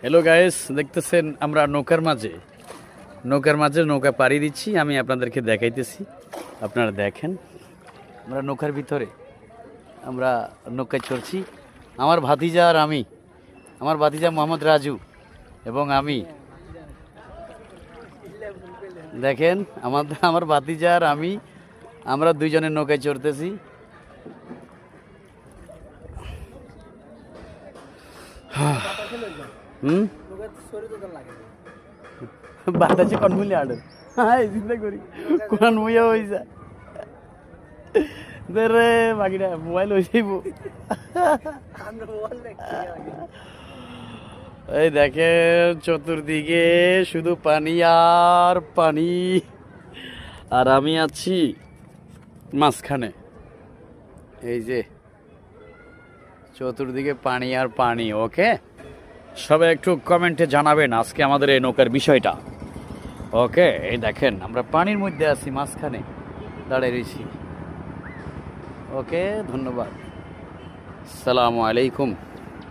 Hello guys, দেখতেছেন আমরা নৌকার মাঝে নৌকা পাড়ি দিচ্ছি। আমি আপনাদেরকে দেখাইতেছি, আপনারা দেখেন। আমরা নৌকার ভিতরে আমরা নৌকায় চড়ছি। আমার ভাতিজা আর আমি, আমার ভাতিজা মোহাম্মদ রাজু এবং আমি, দেখেন আমার ভাতিজা আর আমি, আমরা দুইজনের নৌকায় চড়তেছি। বাতাসে কোন মূল্য আড়ে, হ্যাঁ চিন্তা করি কোন মুইয়া হয়েছে রে বাকিটা মোবাইল হয়ে যাইব। এই দেখেন চতুর্দিকে শুধু পানি আর পানি, আর আমি আছি মাঝখানে। এই যে চতুর্দিকে পানি আর পানি। ওকে, সবাই একটু কমেন্টে জানাবেন আজকে আমাদের এই নৌকার বিষয়টা। ওকে, এই দেখেন আমরা পানির মধ্যে আছি, মাঝখানে দাঁড়িয়ে রয়েছি। ওকে, ধন্যবাদ, আসসালামু আলাইকুম।